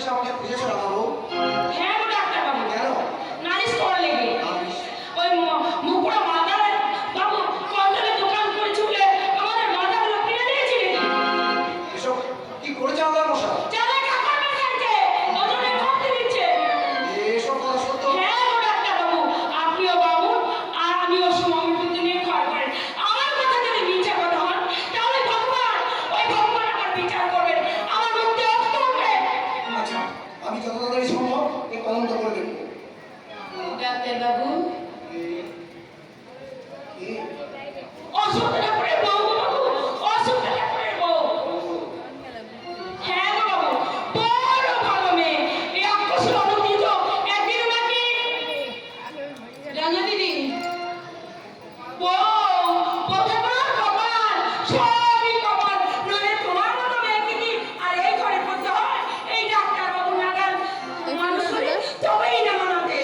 এসে আমাকে খুঁজেছো না বাবু? হ্যাঁ গো ডাক্তার বাবু। কেন? নালিশ করা লেগে। ওই মুকুড়া মাদার বাবু কন্ট্রোলে দোকান করেছে বলে আমাদের মাদাগুলো কিনে দিয়েছে নাকি? এসব কি করেছে আমার মশা? চালা ঠাকুর মেশাইছে, ওজনে কমতে দিচ্ছে। এসব কথা সত্য? হ্যাঁ গো ডাক্তার বাবু, আপনিও বাবু আর আমিও সমমৃত্যু নিয়ে ঘর করেন। আমার কথা যদি মিথ্যা কথা হন তাহলে ভগবান আমার বিচার করবেন, আমার মুক্তি অস্ত হবে। আচ্ছা, আমি যত তাড়াতাড়ি সম্ভব এই তদন্ত করে দেখবো। ডাক্তার বাবু কি? অসুবিধা করে বউ গো বাবু, অসুবিধা করে বউ। হ্যাঁ গো বাবু, বড় ভালো মেয়ে। এই আকাশের অনুদিত একদিন নাকি রাঙা দিদি বউ ঠাকুর কপাল, সবই কপাল। নইলে তোমার মতো মেয়েকে কি আর এই ঘরে পড়তে হয়? এই ডাক্তার বাবু নাগাল মানুষ হলে তবেই না মানাতে।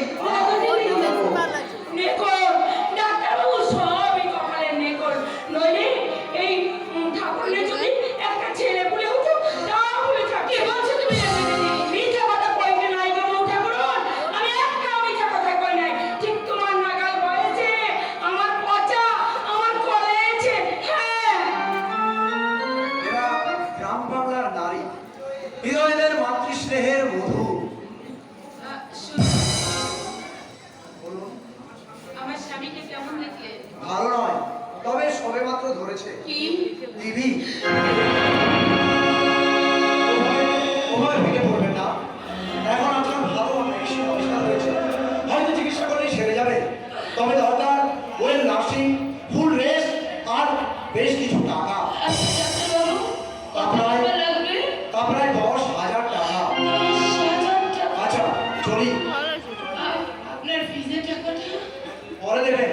নেকর ডাক্তার বাবু সবই কপালের নেকর। নইলে এই ঠাকুরনে যদি একটা ছেলে বলে হতো তাহলে থাকে। বলছো তুমি মিথ্যা কথা কইবে নাই গো ঠাকুর, আমি একটাও মিথ্যা কথা কই নাই। ঠিক তোমার নাগাল বয়েছে, আমার পচা, আমার কলেছে। হ্যাঁ এরা গ্রাম বাংলার নারী, হৃদয়ের মাতৃস্নেহের মধু। বলুন। আমার স্বামীকে কেমন দেখলে? ভালো নয়, তবে সবে মাত্র ধরেছে কি টিভি। ওভাবে ভেঙে পড়বেন না। এখন আপনার ভালো চিকিৎসা হয়েছে, হয়তো চিকিৎসা করলেই সেরে যাবে। তবে দরকার ওয়েল নার্সিং, ফুল রেস্ট আর বেশ কিছু টাকা। আচ্ছা ডাক্তার বাবু কত টাকা লাগবে? প্রায় 10,000 টাকা। 10,000 টাকা। আচ্ছা চলি, আপনার ফিজের টাকাটা? পরে দেবেন।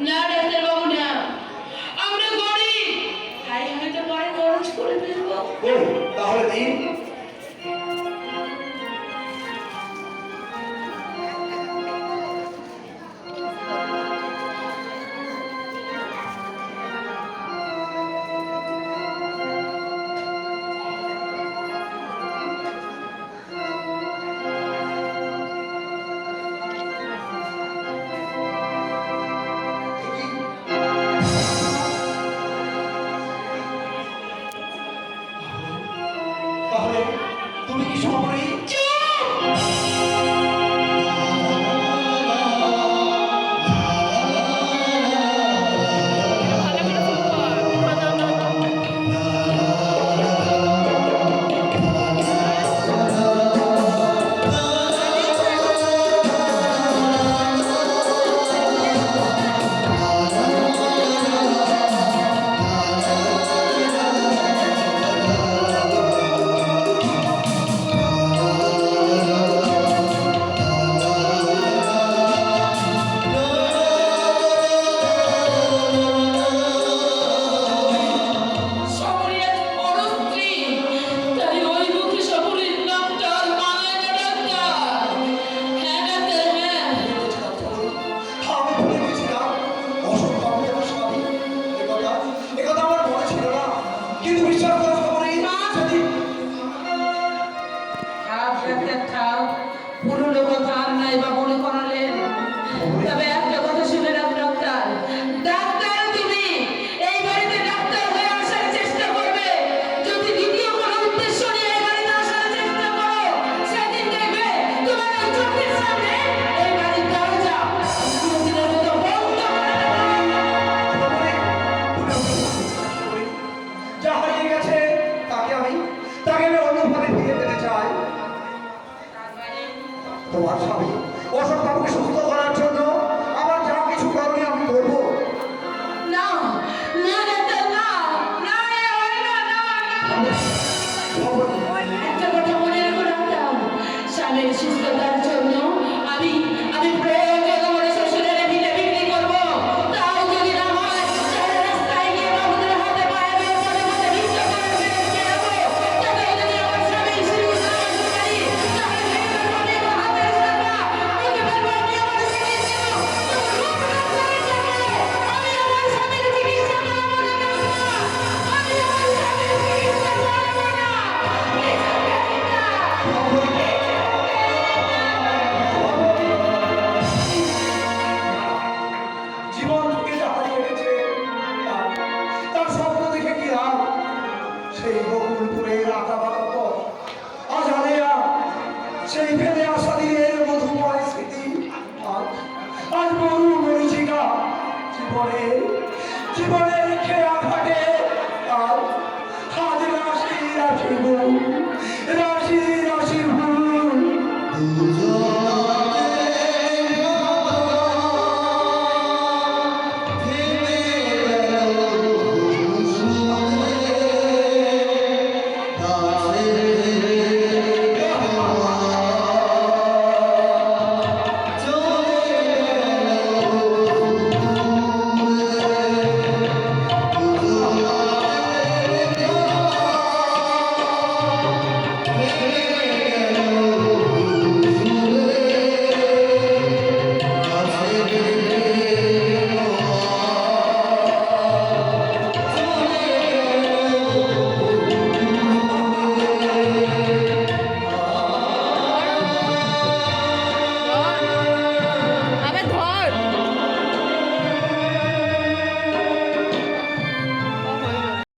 না ডাক্তার বাবু না, আমরা গরিব, তাই আমি তো পরে খরচ করে ফেলবো। ওই তাহলে দিন। তাহলে তুমি কি সবরই? শহরের বড় স্ত্রী, তাই ওই মুখে শহরের ডাক্তার বানায় না ডাক্তার। হ্যাঁ ডাক্তার হ্যাঁ। আমি ভুলে গেছিলাম অশোক বাবু আমার স্বামী। একথা আমার মনে ছিল না, কিন্তু বিশ্বাস করো সবরই যদি থাক ডাক্তার থাক, পুরনো কথা আর নাই বা মনে করালেন। তবে একটা কথা শুনে রাখ ডাক্তার, ডাক্তার তুমি এই বাড়িতে ডাক্তার হয়ে আসার চেষ্টা করবে। যদি দ্বিতীয় কোনো উদ্দেশ্য নিয়ে এই বাড়িতে আসার চেষ্টা করো, সেদিন দেখবে তোমার ওই চোখের সামনে এই বাড়ির দরজা চিরদিনের মতো বন্ধ করে দেবো। যা হারিয়ে গেছে তাকে আমি অন্যভাবে ফিরে পেতে চাই। তোমার স্বামী অশোক বাবুকে সুস্থ করার জন্য আমার যা কিছু করণীয় আমি করবো। না না ডাক্তার না, না এ হয় না, না না। একটা কথা মনে রেখো ডাক্তার, স্বামীর সুস্থতার জন্য আমি প্রয়োজন আমার শ্বশুরের ভিটে বিক্রি করবো। তাও যদি না হয় তাহলে রাস্তায় গিয়ে বাবুদের হাতে পায়ে বেয়ে পদে পদে ভিক্ষা করে খেয়ে নেবো। তাতে যদি আমার স্বামীর সুস্থ করতে পারি তাহলে ভেবে পারবো হাতের টাকা সেই ফেলে আসা দিনের মধুময় স্মৃতি আজ আজ মরু মরিচিকা জীবনে জীবনে